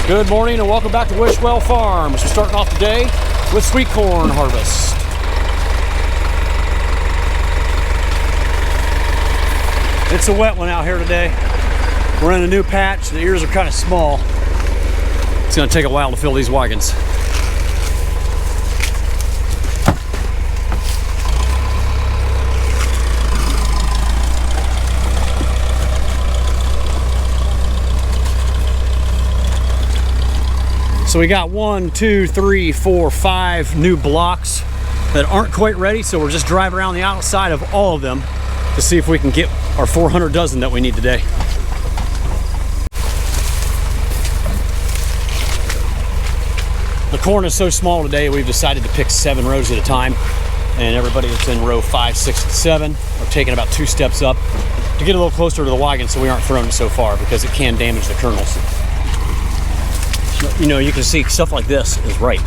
Good morning and welcome back to Wishwell Farms. We're starting off today with sweet corn harvest. It's a wet one out here today. We're in a new patch. The ears are kind of small. It's going to take a while to fill these wagons. So we got 1, 2, 3, 4, 5 new blocks that aren't quite ready, so we're just driving around the outside of all of them to see if we can get our 400 dozen that we need today. The corn is so small today, we've decided to pick 7 rows at a time, and everybody that's in row 5, 6, and 7 are taking about 2 steps up to get a little closer to the wagon so we aren't throwing it so far because it can damage the kernels. You know, you can see stuff like this is ripe.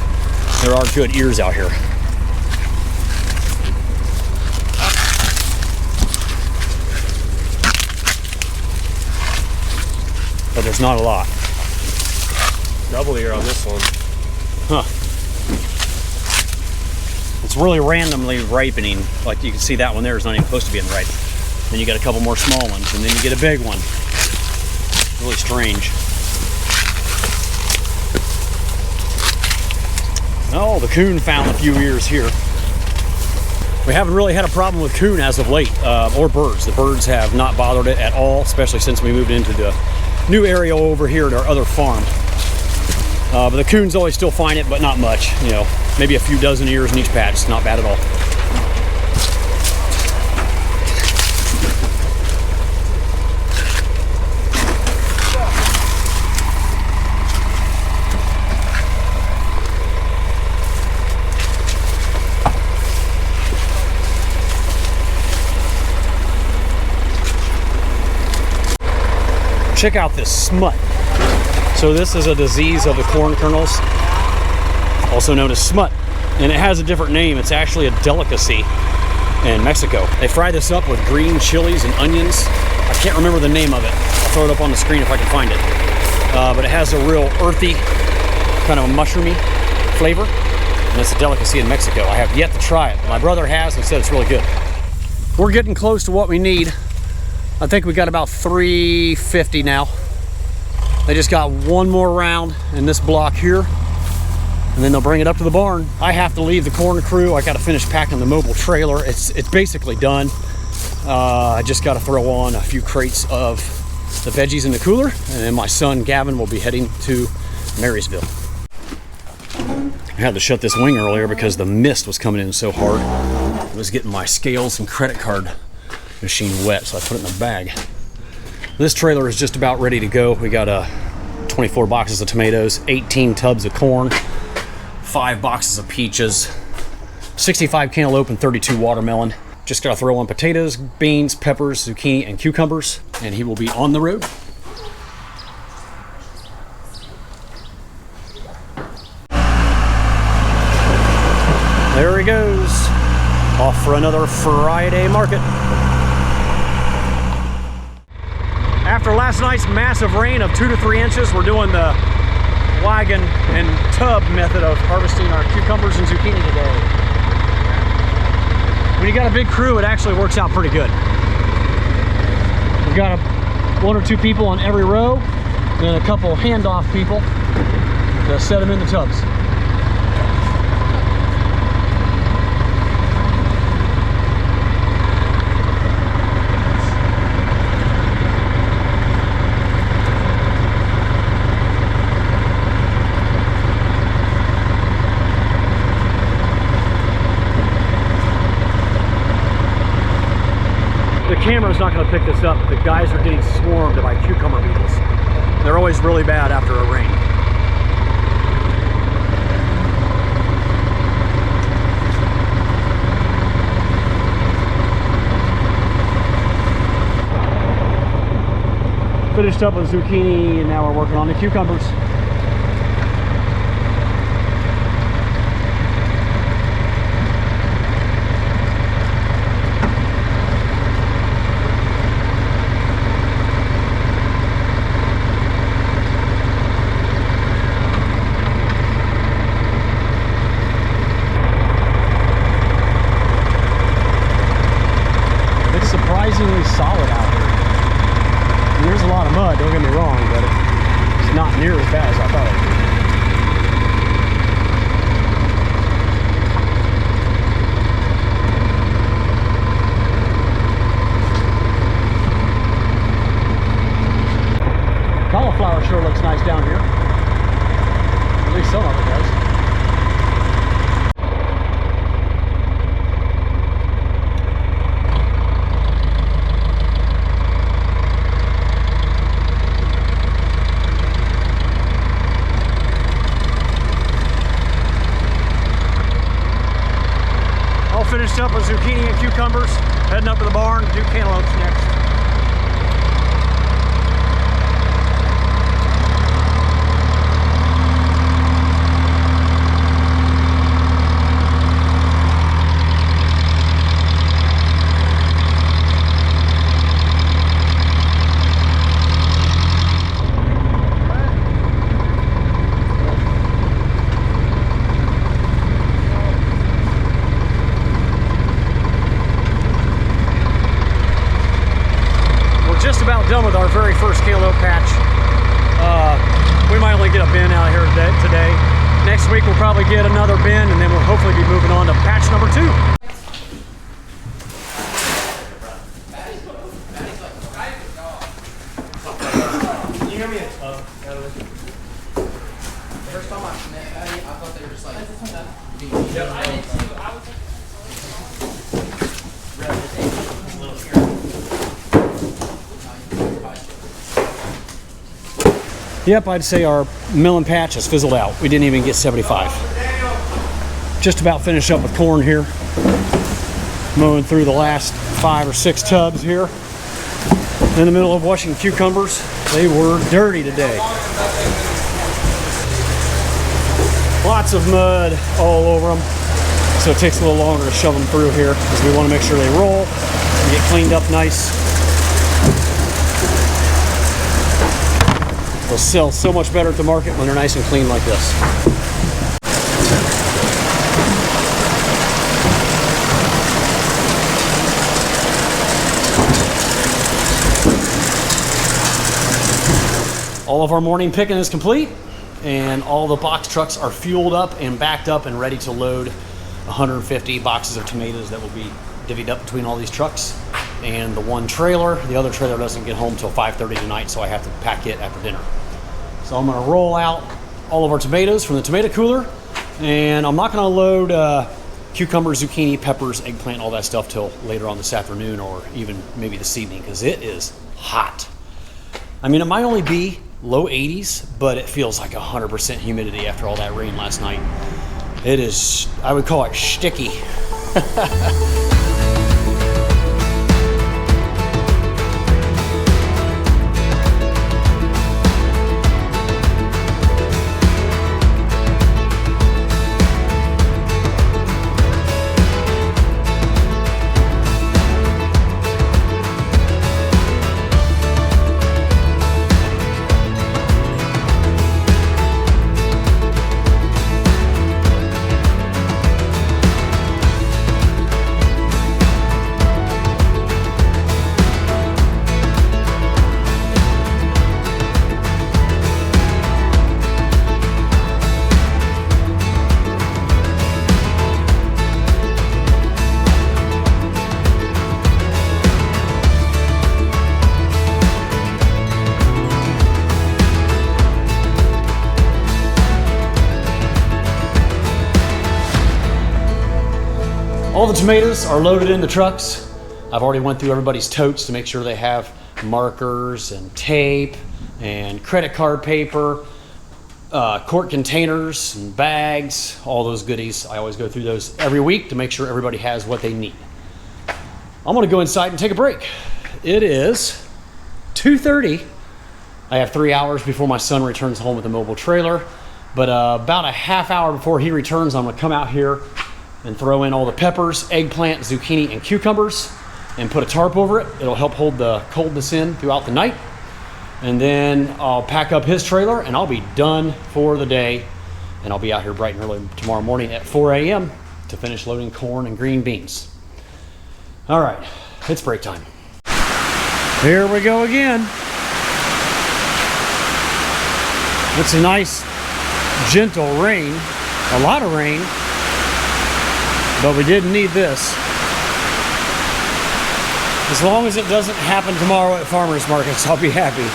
There are good ears out here. But there's not a lot. Double ear on this one. Huh. It's really randomly ripening. Like you can see that one there is not even supposed to be ripe. Then you get a couple more small ones, and then you get a big one. It's really strange. Oh, the coon found a few ears here. We haven't really had a problem with coon as of late, or birds. The birds have not bothered it at all, especially since we moved into the new area over here at our other farm. But the coons always still find it, but not much. You know, maybe a few dozen ears in each patch. It's not bad at all. Check out this smut. So this is a disease of the corn kernels, also known as smut, and it has a different name. It's actually a delicacy in Mexico. They fry this up with green chilies and onions. I can't remember the name of it. I'll throw it up on the screen if I can find it. But it has a real earthy, kind of a mushroomy flavor, and it's a delicacy in Mexico. I have yet to try it. My brother has and said it's really good. We're getting close to what we need. I think we got about 350 now. They just got one more round in this block here, and then they'll bring it up to the barn. I have to leave the corn crew. I got to finish packing the mobile trailer. It's basically done. I just got to throw on a few crates of the veggies in the cooler, and then my son Gavin will be heading to Marysville. I had to shut this wing earlier because the mist was coming in so hard. I was getting my scales and credit card machine wet, so I put it in the bag. This trailer is just about ready to go. We got 24 boxes of tomatoes, 18 tubs of corn, 5 boxes of peaches, 65 cantaloupe, and 32 watermelon. Just gotta throw on potatoes, beans, peppers, zucchini, and cucumbers, and he will be on the road. There he goes, off for another Friday market. After last night's massive rain of 2 to 3 inches, we're doing the wagon and tub method of harvesting our cucumbers and zucchini today. When you got a big crew, it actually works out pretty good. We've got 1 or 2 people on every row, then a couple handoff people to set them in the tubs. The camera's not going to pick this up, but the guys are getting swarmed by cucumber beetles. They're always really bad after a rain. Finished up with zucchini, and now we're working on the cucumbers. near as bad as I thought it would be. Cauliflower sure looks nice down here. At least some of it does. All finished up with zucchini and cucumbers. Heading up to the barn to do cantaloupes next. Just about done with our very first cantaloupe patch. We might only get a bin out of here today. Next week we'll probably get another bin, and then we'll hopefully be moving on to patch number 2. Can you hear me? First time I met Patty, I thought they were just like. Yep, I'd say our melon patch has fizzled out. We didn't even get 75. Just about finished up with corn here. Mowing through the last 5 or 6 tubs here. In the middle of washing cucumbers. They were dirty today. Lots of mud all over them. So it takes a little longer to shove them through here because we want to make sure they roll and get cleaned up nice. They'll sell so much better at the market when they're nice and clean like this. All of our morning picking is complete, and all the box trucks are fueled up and backed up and ready to load 150 boxes of tomatoes that will be divvied up between all these trucks. And the one trailer, the other trailer doesn't get home till 5:30 tonight, so I have to pack it after dinner. So I'm gonna roll out all of our tomatoes from the tomato cooler, and I'm not gonna load cucumber, zucchini, peppers, eggplant, all that stuff till later on this afternoon or even maybe this evening, because it is hot. I mean, it might only be low 80s, but it feels like 100% humidity after all that rain last night. It is, I would call it sticky. All the tomatoes are loaded in the trucks. I've already went through everybody's totes to make sure they have markers and tape and credit card paper, quart containers and bags, all those goodies. I always go through those every week to make sure everybody has what they need. I'm gonna go inside and take a break. It is 2:30. I have 3 hours before my son returns home with the mobile trailer, but about a half hour before he returns, I'm gonna come out here and throw in all the peppers, eggplant, zucchini, and cucumbers and put a tarp over it. It'll help hold the coldness in throughout the night. And then I'll pack up his trailer and I'll be done for the day. And I'll be out here bright and early tomorrow morning at 4 a.m. to finish loading corn and green beans. All right, it's break time. Here we go again. It's a nice, gentle rain, a lot of rain, but we didn't need this. As long as it doesn't happen tomorrow at farmers markets, I'll be happy.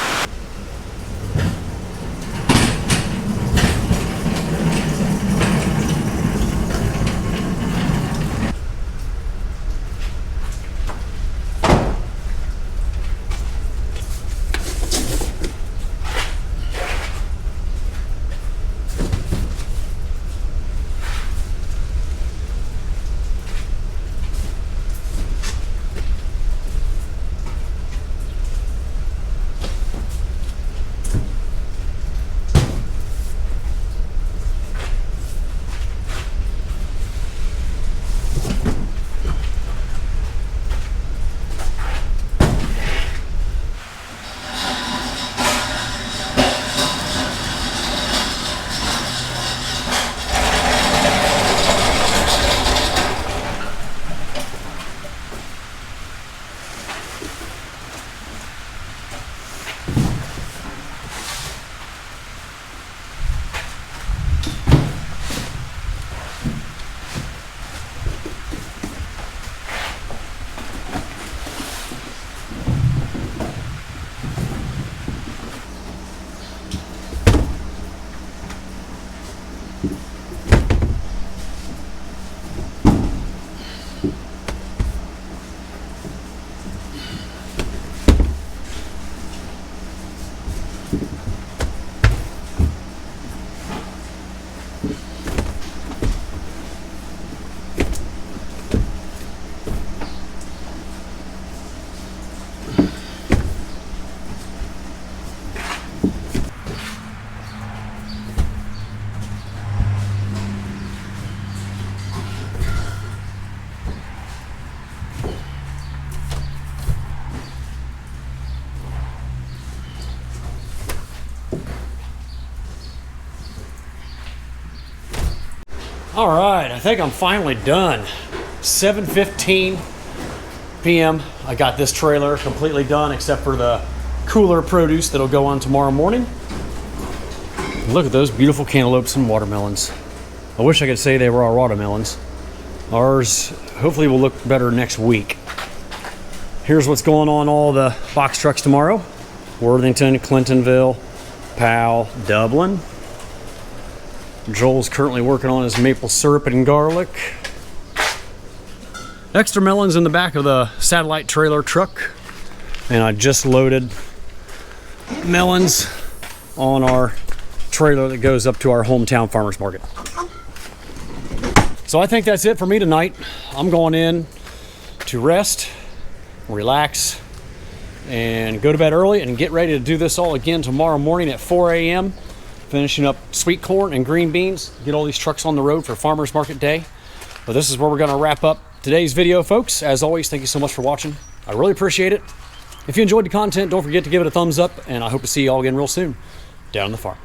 All right, I think I'm finally done. 7:15 p.m. I got this trailer completely done except for the cooler produce that'll go on tomorrow morning. Look at those beautiful cantaloupes and watermelons. I wish I could say they were our watermelons. Ours hopefully will look better next week. Here's what's going on all the box trucks tomorrow. Worthington, Clintonville, Powell, Dublin. Joel's currently working on his maple syrup and garlic. Extra melons in the back of the satellite trailer truck. And I just loaded melons on our trailer that goes up to our hometown farmers market. So I think that's it for me tonight. I'm going in to rest, relax, and go to bed early and get ready to do this all again tomorrow morning at 4 a.m. Finishing up sweet corn and green beans, get all these trucks on the road for farmers market day. But this is where we're going to wrap up today's video, folks. As always, thank you so much for watching. I really appreciate it. If you enjoyed the content, don't forget to give it a thumbs up, and I hope to see you all again real soon down on the farm.